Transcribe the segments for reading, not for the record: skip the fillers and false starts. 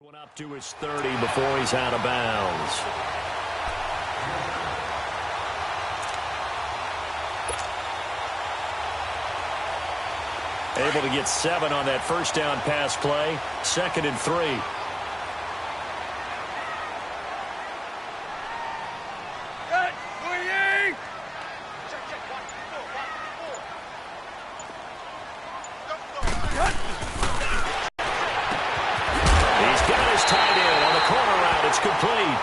One up to his 30 before he's out of bounds. Able to get 7 on that first down pass play. 2nd and 3. Complete.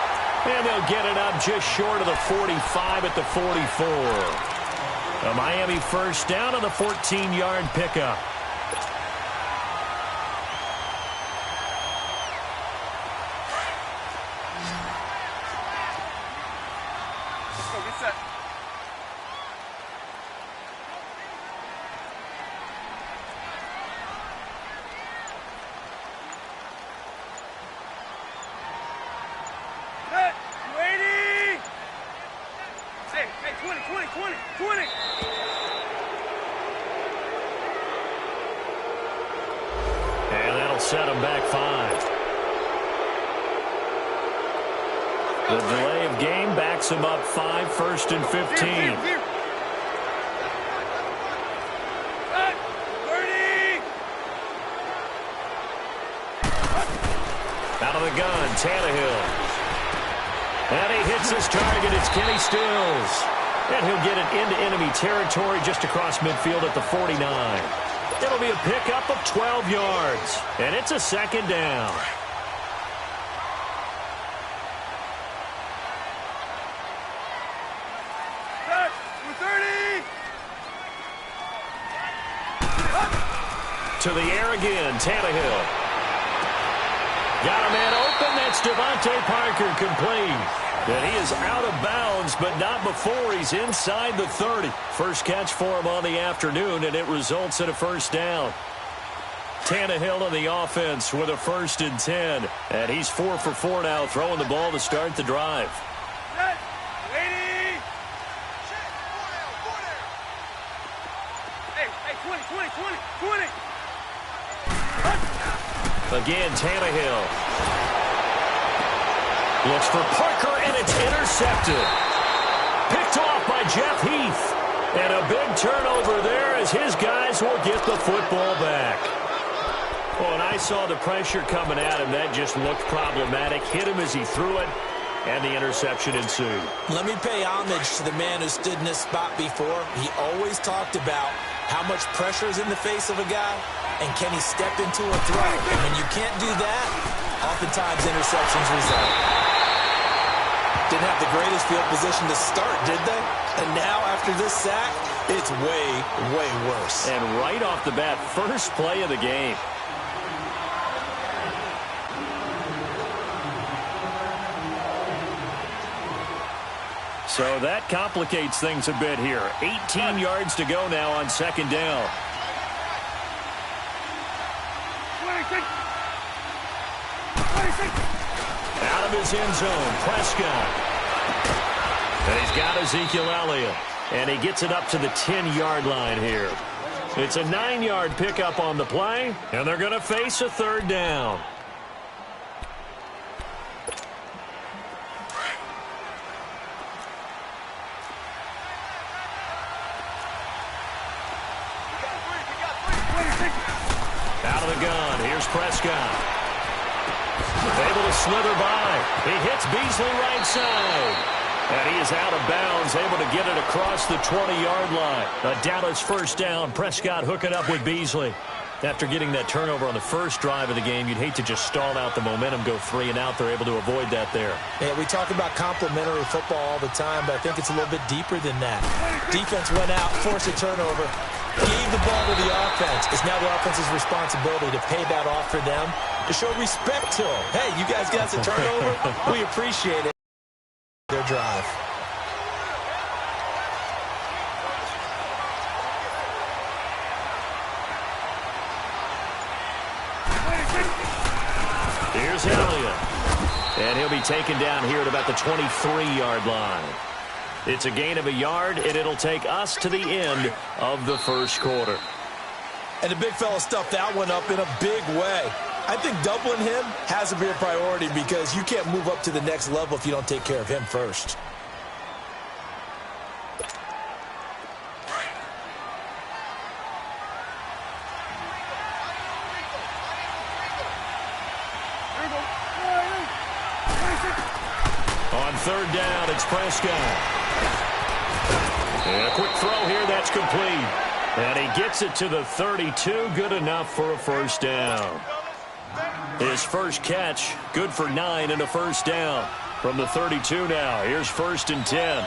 And they'll get it up just short of the 45 at the 44. A Miami first down on the 14-yard pickup. And that'll set him back 5. The delay of game backs him up 5, 1st and 15. Out of the gun, Tannehill. And he hits his target. It's Kenny Stills. And he'll get it into enemy territory just across midfield at the 49. It'll be a pickup of 12 yards. And it's a 2nd down. To the air again, Tannehill. Got a man open. That's Devontae Parker, complete. And he is out of bounds, but not before he's inside the 30. First catch for him on the afternoon, and it results in a first down. Tannehill on the offense with a 1st and 10. And he's 4 for 4 now, throwing the ball to start the drive. Again, Tannehill. Looks for Parker, and it's intercepted. Picked off by Jeff Heath. And a big turnover there as his guys will get the football back. Oh, and I saw the pressure coming at him. That just looked problematic. Hit him as he threw it, and the interception ensued. Let me pay homage to the man who stood in this spot before. He always talked about how much pressure is in the face of a guy, and can he step into a throw? And when you can't do that, oftentimes interceptions result. Didn't have the greatest field position to start, did they? And now, after this sack, it's way, way worse. And right off the bat, first play of the game. So that complicates things a bit here. 18 yards to go now on 2nd down. Out of his end zone, Prescott. And he's got Ezekiel Elliott. And he gets it up to the 10-yard line here. It's a 9-yard pickup on the play, and they're going to face a 3rd down. Out of the gun, here's Prescott. Able to slither by. He hits Beasley right side. And he is out of bounds, able to get it across the 20-yard line. A Dallas first down. Prescott hooking up with Beasley. After getting that turnover on the first drive of the game, you'd hate to just stall out the momentum, go 3 and out. They're able to avoid that there. Yeah, we talk about complementary football all the time, but I think it's a little bit deeper than that. Defense went out, forced a turnover, gave the ball to the offense. It's now the offense's responsibility to pay that off for them, to show respect to them. Hey, you guys got the turnover? We appreciate it. Their drive. Here's Elliott. And he'll be taken down here at about the 23-yard line. It's a gain of a yard, and it'll take us to the end of the first quarter. And the big fella stuffed that one up in a big way. I think doubling him has to be a priority because you can't move up to the next level if you don't take care of him first. On third down, it's Prescott. And a quick throw here, that's complete. And he gets it to the 32, good enough for a first down. His first catch, good for 9 and a first down. From the 32 now, here's 1st and 10.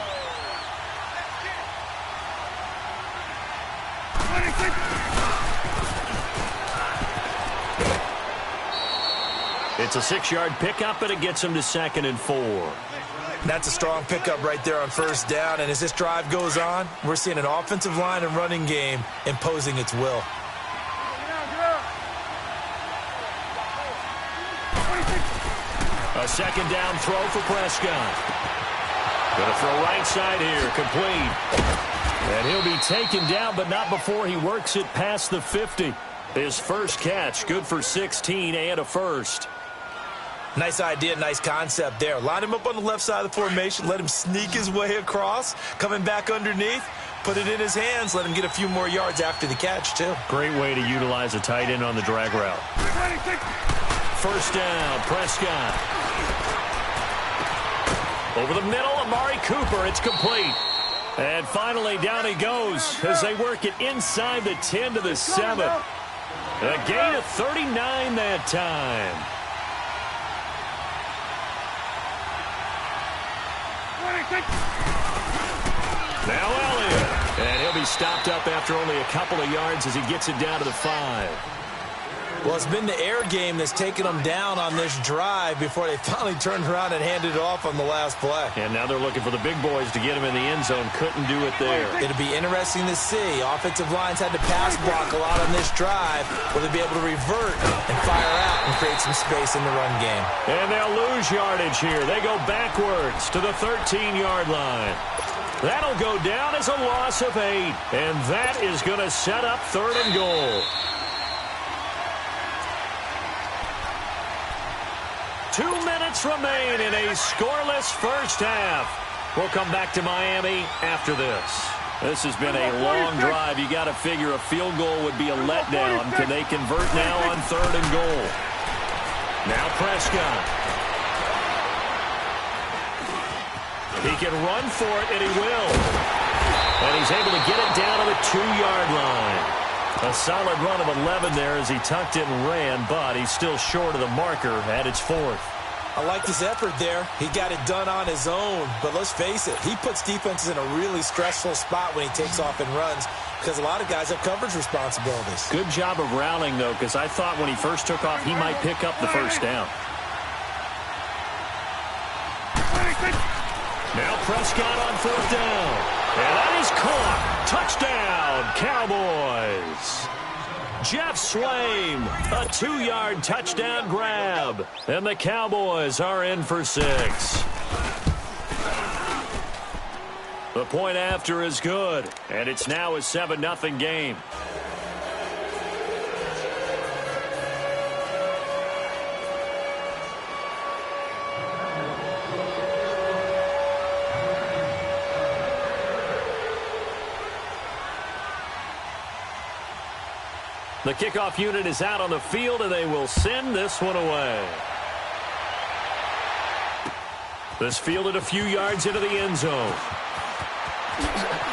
It's a 6-yard pickup, and it gets him to 2nd and 4. That's a strong pickup right there on first down, and as this drive goes on, we're seeing an offensive line and running game imposing its will. A 2nd down throw for Prescott. Going to throw right side here, complete. And he'll be taken down, but not before he works it past the 50. His first catch, good for 16 and a first. Nice idea, nice concept there. Line him up on the left side of the formation, let him sneak his way across, coming back underneath, put it in his hands, let him get a few more yards after the catch, too. Great way to utilize a tight end on the drag route. First down, Prescott. Over the middle, Amari Cooper, it's complete. And finally, down he goes as they work it inside the 10 to the 7. A gain of 39 that time. Now Elliott, and he'll be stopped up after only a couple of yards as he gets it down to the 5. Well, it's been the air game that's taken them down on this drive before they finally turned around and handed it off on the last play. And now they're looking for the big boys to get him in the end zone. Couldn't do it there. It'll be interesting to see. Offensive lines had to pass block a lot on this drive. Will they be able to revert and fire out and create some space in the run game? And they'll lose yardage here. They go backwards to the 13-yard line. That'll go down as a loss of 8. And that is going to set up 3rd and goal. 2 minutes remain in a scoreless first half. We'll come back to Miami after this. This has been a long drive. You got to figure a field goal would be a letdown. Can they convert now on 3rd and goal? Now Prescott. He can run for it, and he will. And he's able to get it down to the 2-yard line. A solid run of 11 there as he tucked it and ran, but he's still short of the marker at its 4th. I like his effort there. He got it done on his own, but let's face it, he puts defenses in a really stressful spot when he takes off and runs because a lot of guys have coverage responsibilities. Good job of rallying, though, because I thought when he first took off, he might pick up the first down. Now Prescott on 4th down. And that is caught. Touchdown, Cowboys. Jeff Swaim, a 2-yard touchdown grab. And the Cowboys are in for 6. The point after is good. And it's now a 7-0 game. The kickoff unit is out on the field, and they will send this one away. This fielded a few yards into the end zone.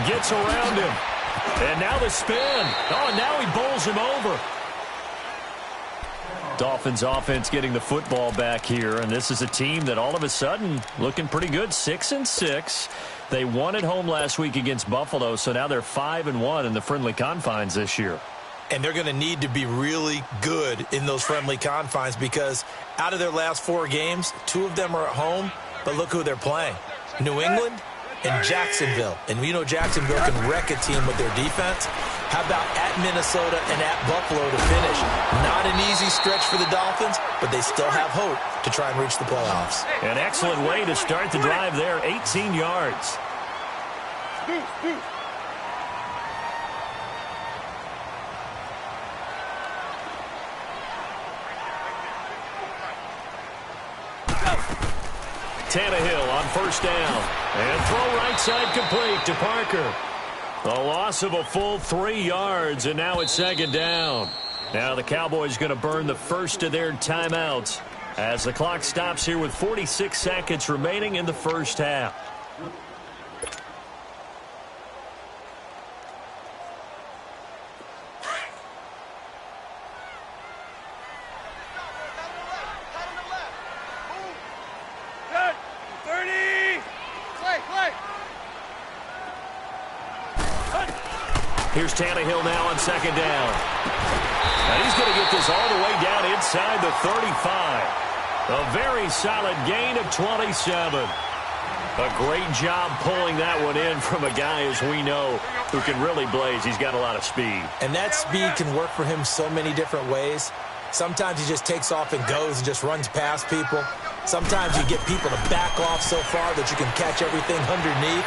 Gets around him. And now the spin. Oh, and now he bowls him over. Dolphins offense getting the football back here, and this is a team that all of a sudden looking pretty good, 6-6. They won at home last week against Buffalo, so now they're 5-1 in the friendly confines this year. And they're going to need to be really good in those friendly confines because out of their last 4 games, 2 of them are at home, but look who they're playing. New England and Jacksonville. And we know Jacksonville can wreck a team with their defense. How about at Minnesota and at Buffalo to finish? Not an easy stretch for the Dolphins, but they still have hope to try and reach the playoffs. An excellent way to start the drive there, 18 yards. Tannehill on first down. And throw right side complete to Parker. A loss of a full 3 yards, and now it's second down. Now the Cowboys going to burn the first of their timeouts as the clock stops here with 46 seconds remaining in the first half. Here's Tannehill now on second down. And he's going to get this all the way down inside the 35. A very solid gain of 27. A great job pulling that one in from a guy, as we know, who can really blaze. He's got a lot of speed. And that speed can work for him so many different ways. Sometimes he just takes off and goes and just runs past people. Sometimes you get people to back off so far that you can catch everything underneath.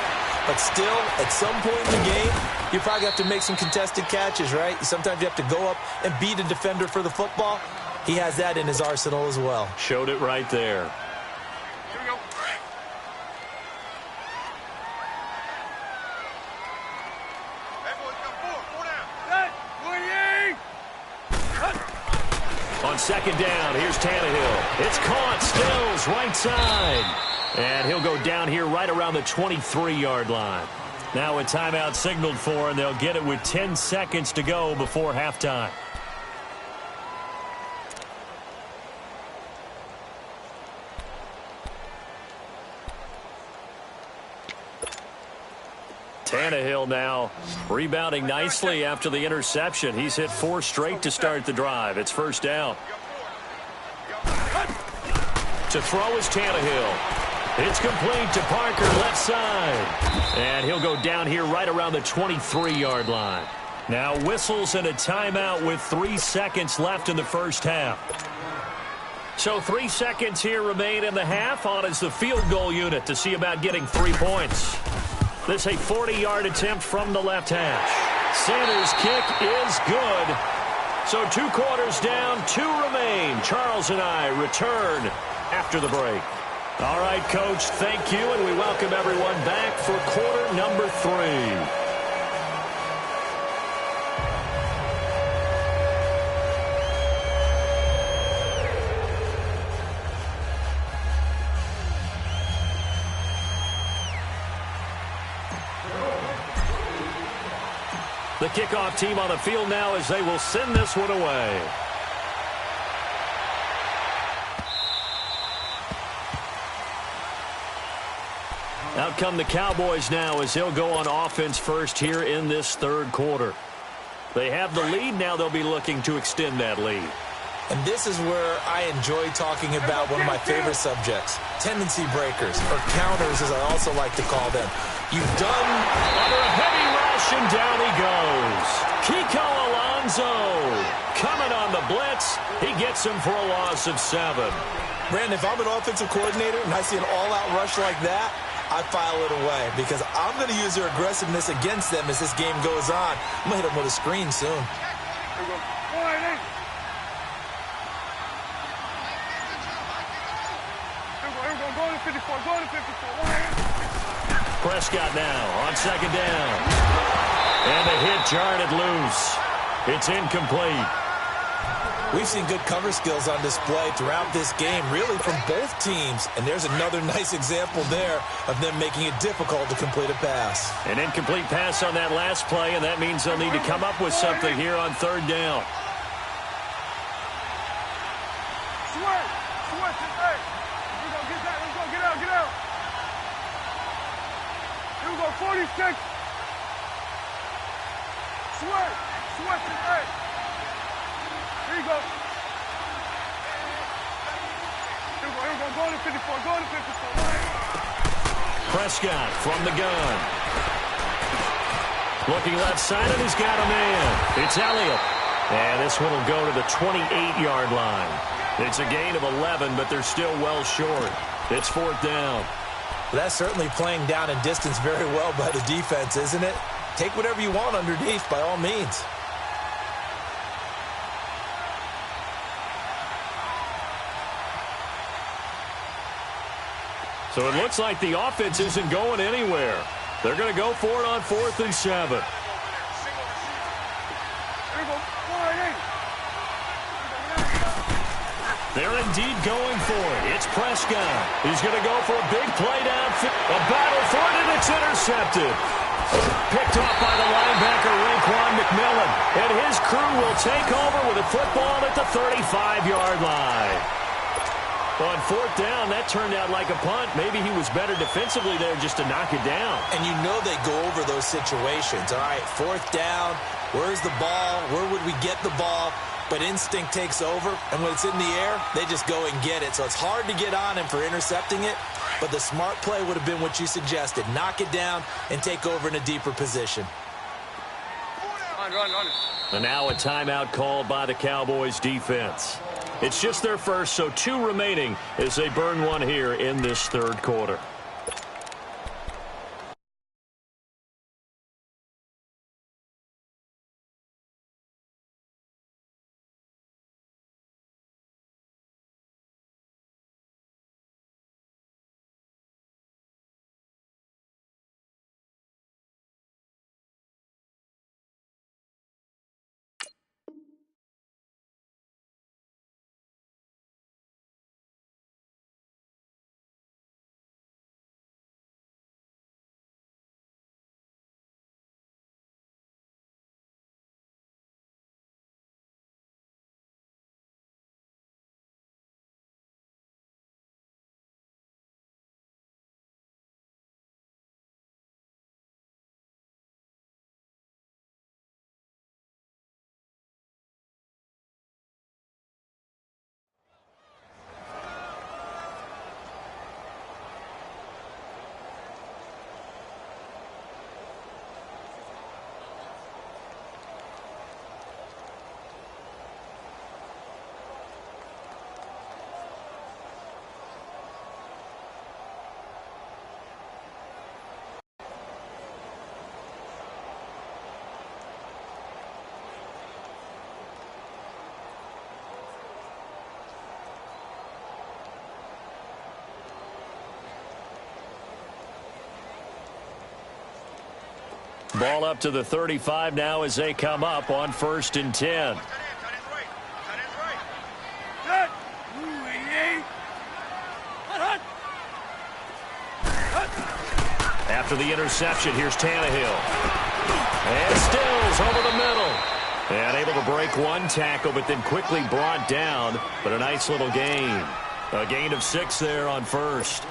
But still, at some point in the game, you probably have to make some contested catches, right? Sometimes you have to go up and beat a defender for the football. He has that in his arsenal as well. Showed it right there. Here we go. Hey, boys, got 4 down. On second down, here's Tannehill. It's caught, Stills, right side. And he'll go down here right around the 23-yard line. Now a timeout signaled for, and they'll get it with 10 seconds to go before halftime. Tannehill now rebounding nicely after the interception. He's hit 4 straight to start the drive. It's first down. To throw is Tannehill. It's complete to Parker, left side. And he'll go down here right around the 23-yard line. Now whistles and a timeout with 3 seconds left in the first half. So 3 seconds here remain in the half. On is the field goal unit to see about getting 3 points. This a 40-yard attempt from the left hash. Sanders' kick is good. So 2 quarters down, 2 remain. Charles and I return after the break. All right, Coach, thank you, and we welcome everyone back for quarter number 3. The kickoff team on the field now as they will send this one away. Out come the Cowboys now as they'll go on offense first here in this third quarter. They have the lead. Now they'll be looking to extend that lead. And this is where I enjoy talking about one of my favorite subjects, tendency breakers, or counters as I also like to call them. You've done under a heavy rush, and down he goes. Kiko Alonso coming on the blitz. He gets him for a loss of 7. Brandon, if I'm an offensive coordinator and I see an all-out rush like that, I file it away because I'm going to use their aggressiveness against them as this game goes on. I'm going to hit them with a screen soon. Here we go. Go to 54. Go to 54. Prescott now on second down. And the hit jarred it loose. It's incomplete. We've seen good cover skills on display throughout this game, really from both teams. And there's another nice example there of them making it difficult to complete a pass. An incomplete pass on that last play, and that means they'll need to come up with something here on third down. Sweat. Hey. Here we go. Get that. Let's go. Get out. Here we go. 46. Sweat. Hey. Here you go. Here we go. Go to 54. Go to 54. Prescott from the gun. Looking left side, and he's got a man. It's Elliott. And this one will go to the 28-yard line. It's a gain of 11, but they're still well short. It's fourth down. That's certainly playing down and distance very well by the defense, isn't it? Take whatever you want underneath by all means. So it looks like the offense isn't going anywhere. They're going to go for it on 4th and 7. They're indeed going for it. It's Prescott. He's going to go for a big play downfield. A battle for it, and it's intercepted. Picked off by the linebacker, Raekwon McMillan. And his crew will take over with a football at the 35-yard line. On 4th down, that turned out like a punt. Maybe he was better defensively there just to knock it down. And you know they go over those situations. All right, 4th down, where's the ball? Where would we get the ball? But instinct takes over, and when it's in the air, they just go and get it. So it's hard to get on him for intercepting it, but the smart play would have been what you suggested. Knock it down and take over in a deeper position. And now a timeout called by the Cowboys defense. It's just their first, so 2 remaining as they burn one here in this 3rd quarter. Ball up to the 35 now as they come up on 1st and 10. After the interception, here's Tannehill. And Stills over the middle. And able to break one tackle, but then quickly brought down. But a nice little gain. A gain of 6 there on 1st.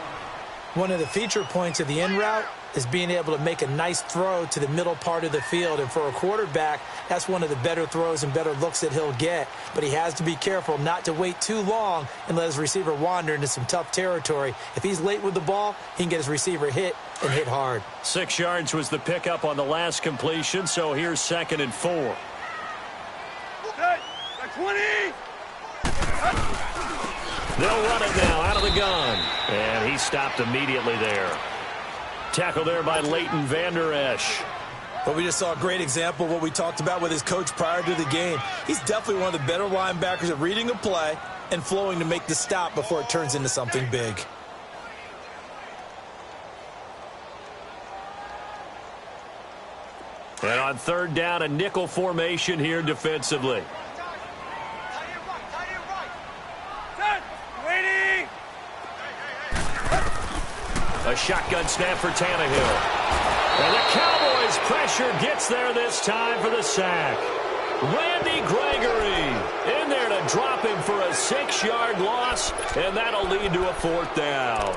One of the feature points of the in route is being able to make a nice throw to the middle part of the field. And for a quarterback, that's one of the better throws and better looks that he'll get. But he has to be careful not to wait too long and let his receiver wander into some tough territory. If he's late with the ball, he can get his receiver hit and hit hard. 6 yards was the pickup on the last completion, so here's 2nd and 4. Okay, 20. They'll run it now out of the gun. And he stopped immediately there. Tackle there by Leighton Vander Esch. But we just saw a great example of what we talked about with his coach prior to the game. He's definitely one of the better linebackers at reading a play and flowing to make the stop before it turns into something big. And on 3rd down, a nickel formation here defensively. A shotgun snap for Tannehill. And the Cowboys pressure gets there this time for the sack. Randy Gregory in there to drop him for a 6-yard loss, and that'll lead to a 4th down.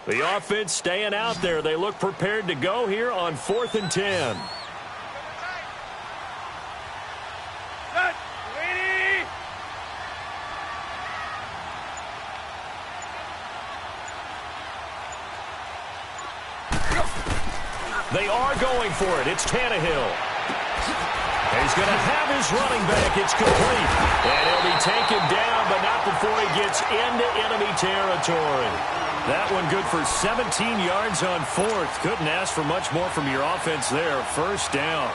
The offense staying out there. They look prepared to go here on 4th and 10. They are going for it. It's Tannehill. He's going to have his running back. It's complete. And he'll be taken down, but not before he gets into enemy territory. That one good for 17 yards on fourth. Couldn't ask for much more from your offense there. First down.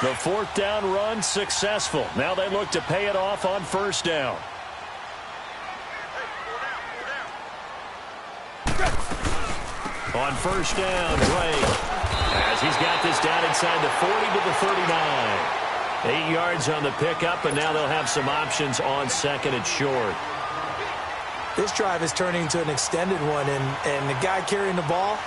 The fourth down run successful. Now they look to pay it off on first down. On first down, Drake, as he's got this down inside the 40 to the 39. 8 yards on the pickup, and now they'll have some options on second and short. This drive is turning into an extended one, and the guy carrying the ball,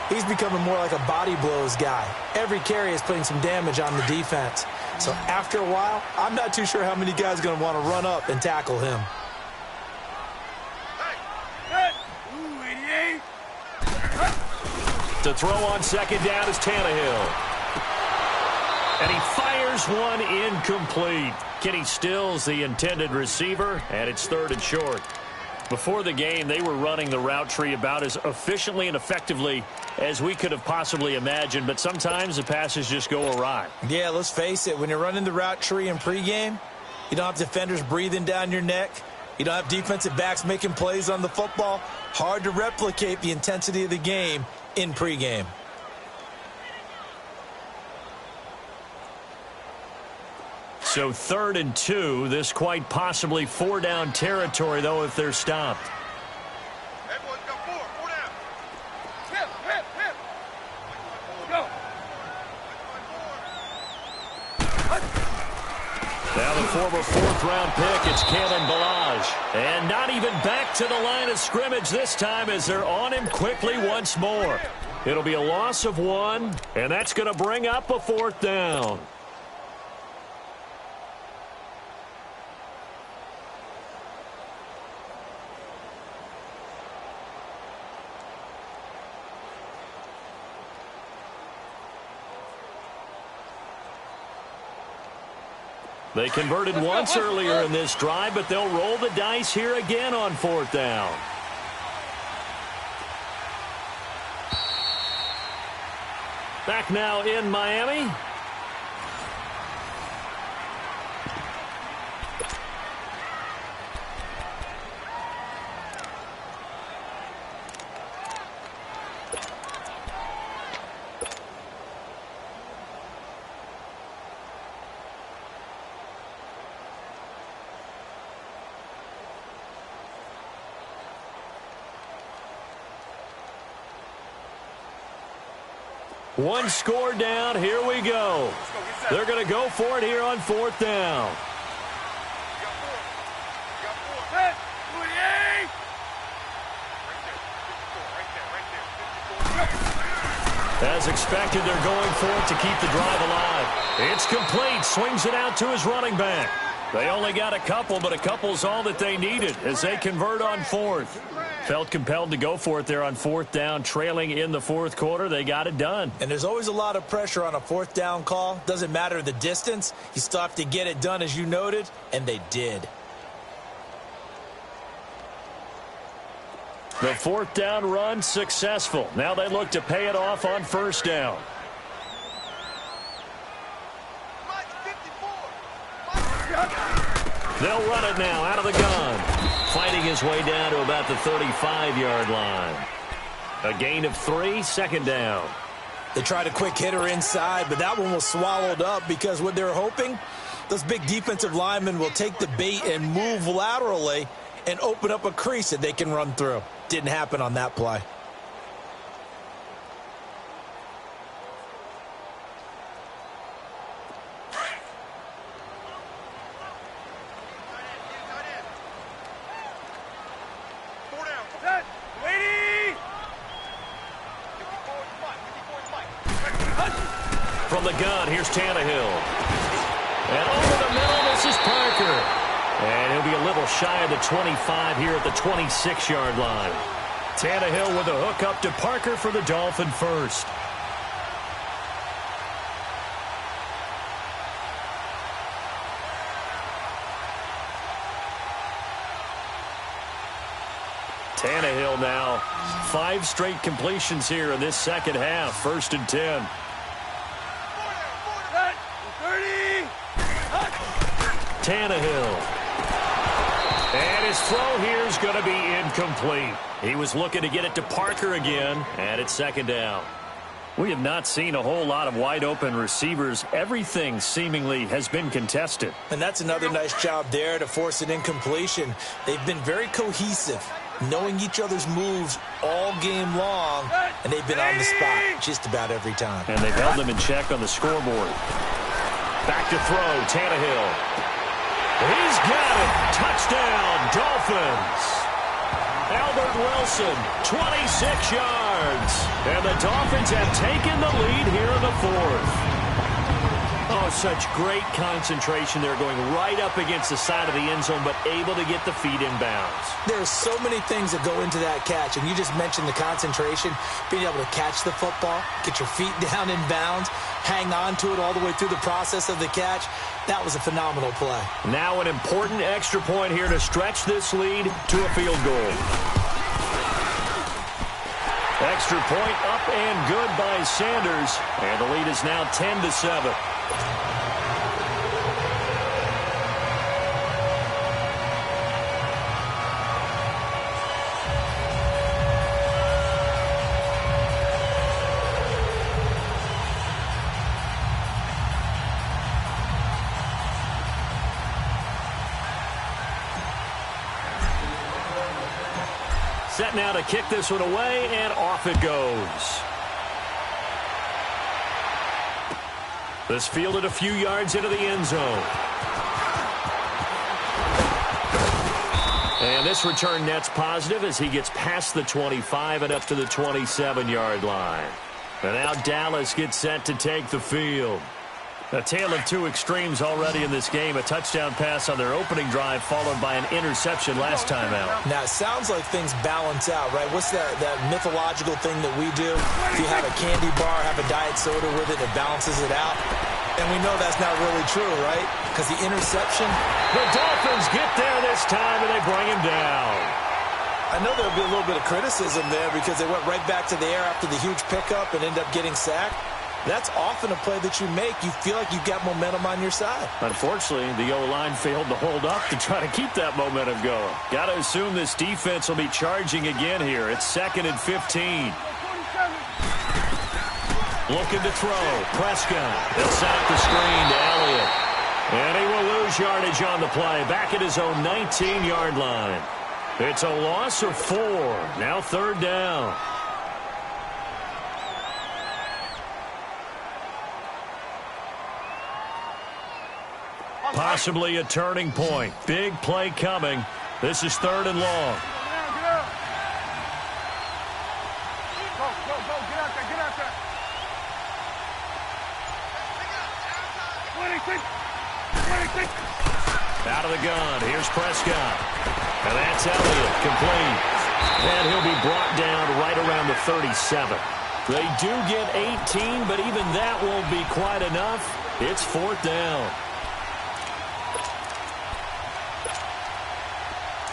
he's becoming more like a body blows guy. Every carry is putting some damage on the defense. So after a while, I'm not too sure how many guys are going to want to run up and tackle him. To throw on second down is Tannehill. And he fires one incomplete. Kenny Stills, the intended receiver, and it's third and short. Before the game, they were running the route tree about as efficiently and effectively as we could have possibly imagined, but sometimes the passes just go awry. Yeah, let's face it. When you're running the route tree in pregame, you don't have defenders breathing down your neck. You don't have defensive backs making plays on the football. Hard to replicate the intensity of the game in pregame. So 3rd and 2. This quite possibly 4-down territory, though, if they're stopped. Everyone's got four down. Hip. Go. Now the former 4th-round pick, it's Kalen Ballage. And not even back to the line of scrimmage this time as they're on him quickly once more. It'll be a loss of 1, and that's going to bring up a 4th down. They converted once earlier in this drive, but they'll roll the dice here again on 4th down. Back now in Miami. One score down. Here we go. They're going to go for it here on 4th down. As expected, they're going for it to keep the drive alive. It's complete. Swings it out to his running back. They only got a couple, but a couple's all that they needed as they convert on 4th. Felt compelled to go for it there on 4th down, trailing in the 4th quarter. They got it done. And there's always a lot of pressure on a 4th down call. Doesn't matter the distance. You still have to get it done, as you noted, and they did. The 4th down run successful. Now they look to pay it off on 1st down. They'll run it now out of the gun. Fighting his way down to about the 35-yard line. A gain of 3, 2nd down. They tried a quick hitter inside, but that one was swallowed up because what they're hoping, those big defensive linemen will take the bait and move laterally and open up a crease that they can run through. Didn't happen on that play. From the gun, here's Tannehill. And over the middle, this is Parker. And he'll be a little shy of the 25 here at the 26-yard line. Tannehill with a hook up to Parker for the Dolphin first. Tannehill now. 5 straight completions here in this second half. 1st and 10. 30. Tannehill. And his throw here is going to be incomplete. He was looking to get it to Parker again, and it's 2nd down. We have not seen a whole lot of wide-open receivers. Everything seemingly has been contested. And that's another nice job there to force an incompletion. They've been very cohesive, knowing each other's moves all game long, and they've been on the spot just about every time. And they've held them in check on the scoreboard. Back to throw, Tannehill. He's got it. Touchdown, Dolphins. Albert Wilson, 26 yards. And the Dolphins have taken the lead here in the 4th. Oh, such great concentration. They're going right up against the side of the end zone, but able to get the feet in bounds. There's so many things that go into that catch, and you just mentioned the concentration, being able to catch the football, get your feet down in bounds, hang on to it all the way through the process of the catch. That was a phenomenal play. Now an important extra point here to stretch this lead to a field goal. Extra point up and good by Sanders. And the lead is now 10-7. Set now to kick this one away, and off it goes. This fielded a few yards into the end zone. And this return net's positive as he gets past the 25 and up to the 27-yard line. And now Dallas gets set to take the field. A tale of two extremes already in this game. A touchdown pass on their opening drive followed by an interception last time out. Now, it sounds like things balance out, right? What's that mythological thing that we do? If you have a candy bar, have a diet soda with it, it balances it out. And we know that's not really true, right? Because the interception. The Dolphins get there this time, and they bring him down. I know there'll be a little bit of criticism there because they went right back to the air after the huge pickup and ended up getting sacked. That's often a play that you make. You feel like you've got momentum on your side. Unfortunately, the O-line failed to hold up to try to keep that momentum going. Got to assume this defense will be charging again here. It's 2nd and 15. Looking to throw. Prescott. They'll set up the screen to Elliott. And he will lose yardage on the play. Back at his own 19-yard line. It's a loss of 4. Now 3rd down. Possibly a turning point. Big play coming. This is 3rd and long. Get out, get out. Go, go, go. Get out there, get out there. 26. 26. Out of the gun. Here's Prescott. And that's Elliott. Complete. And he'll be brought down right around the 37. They do get 18, but even that won't be quite enough. It's 4th down.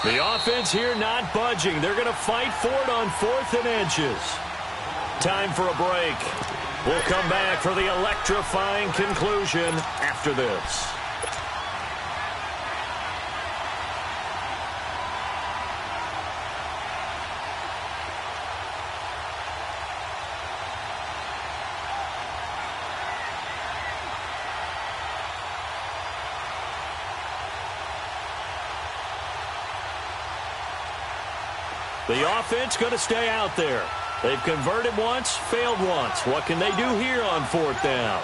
The offense here not budging. They're going to fight for it on 4th and inches. Time for a break. We'll come back for the electrifying conclusion after this. The offense going to stay out there. They've converted once, failed once. What can they do here on 4th down?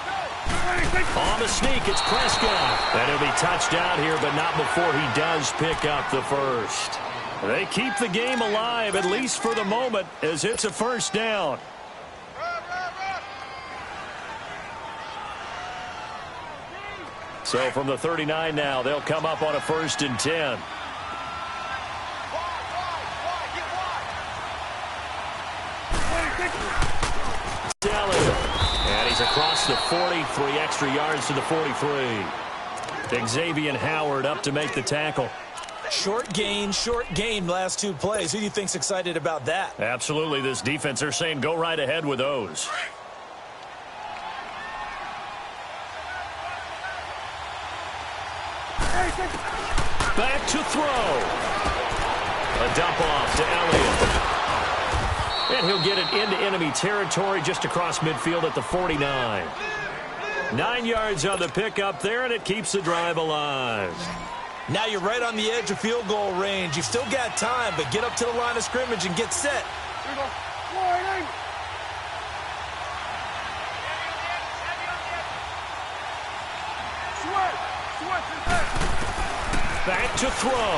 On the sneak, it's Prescott. And he'll be touched out here, but not before he does pick up the first. They keep the game alive, at least for the moment, as it's a 1st down. So from the 39 now, they'll come up on a 1st and 10. And he's across the 40, 3 extra yards to the 43. Xavier Howard up to make the tackle. Short gain last two plays. Who do you think's excited about that? Absolutely. This defense, they're saying go right ahead with those. Back to throw. A dump off to Elliott. And he'll get it into enemy territory just across midfield at the 49. 9 yards on the pickup there, and it keeps the drive alive. Now you're right on the edge of field goal range. You've still got time, but get up to the line of scrimmage and get set. Here we go. Warning. Switch his head. Back to throw.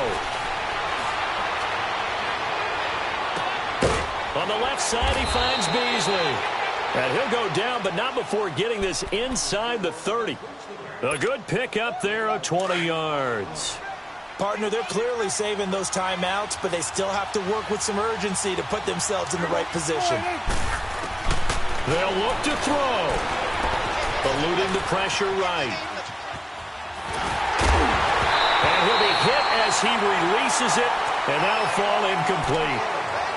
On the left side, he finds Beasley. And he'll go down, but not before getting this inside the 30. A good pick up there of 20 yards. Partner, they're clearly saving those timeouts, but they still have to work with some urgency to put themselves in the right position. They'll look to throw. Eluding the pressure right. And he'll be hit as he releases it, and that'll fall incomplete.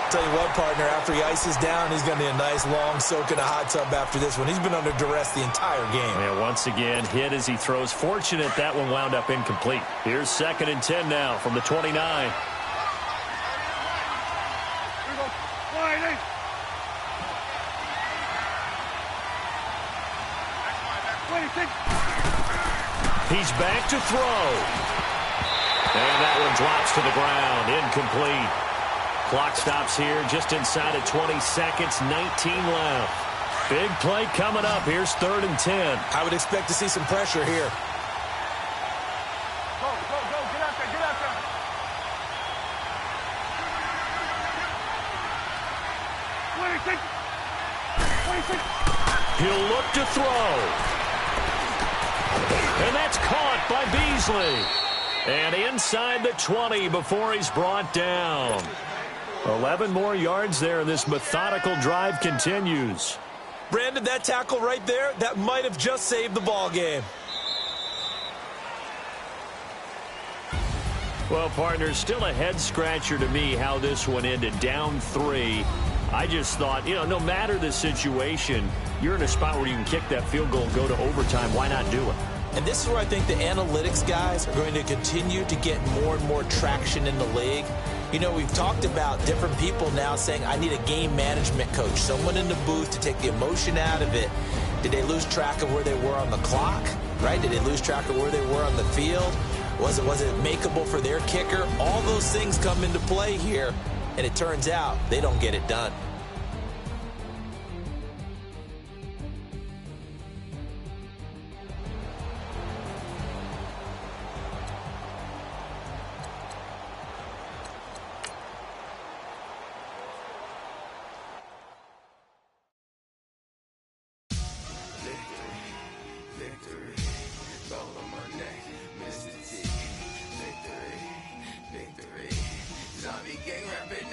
Tell you what, partner, after he ices down, he's going to need a nice long soak in a hot tub after this one. He's been under duress the entire game. And once again, hit as he throws. Fortunate that one wound up incomplete. Here's 2nd and 10 now from the 29. Here we go. Warning. He's back to throw. And that one drops to the ground. Incomplete. Clock stops here just inside of 20 seconds. 19 left. Big play coming up. Here's 3rd and 10. I would expect to see some pressure here. Go. Get out there. 26. He'll look to throw. And that's caught by Beasley. And inside the 20 before he's brought down. 11 more yards there, and this methodical drive continues. Brandon, that tackle right there, that might have just saved the ball game. Well, partner, still a head-scratcher to me how this one ended. Down 3. I just thought, no matter the situation, you're in a spot where you can kick that field goal and go to overtime. Why not do it? And this is where I think the analytics guys are going to continue to get more and more traction in the league. We've talked about different people now saying, I need a game management coach, someone in the booth to take the emotion out of it. Did they lose track of where they were on the clock, right? Did they lose track of where they were on the field? Was it makeable for their kicker? All those things come into play here, and it turns out they don't get it done. Zombie gang rapping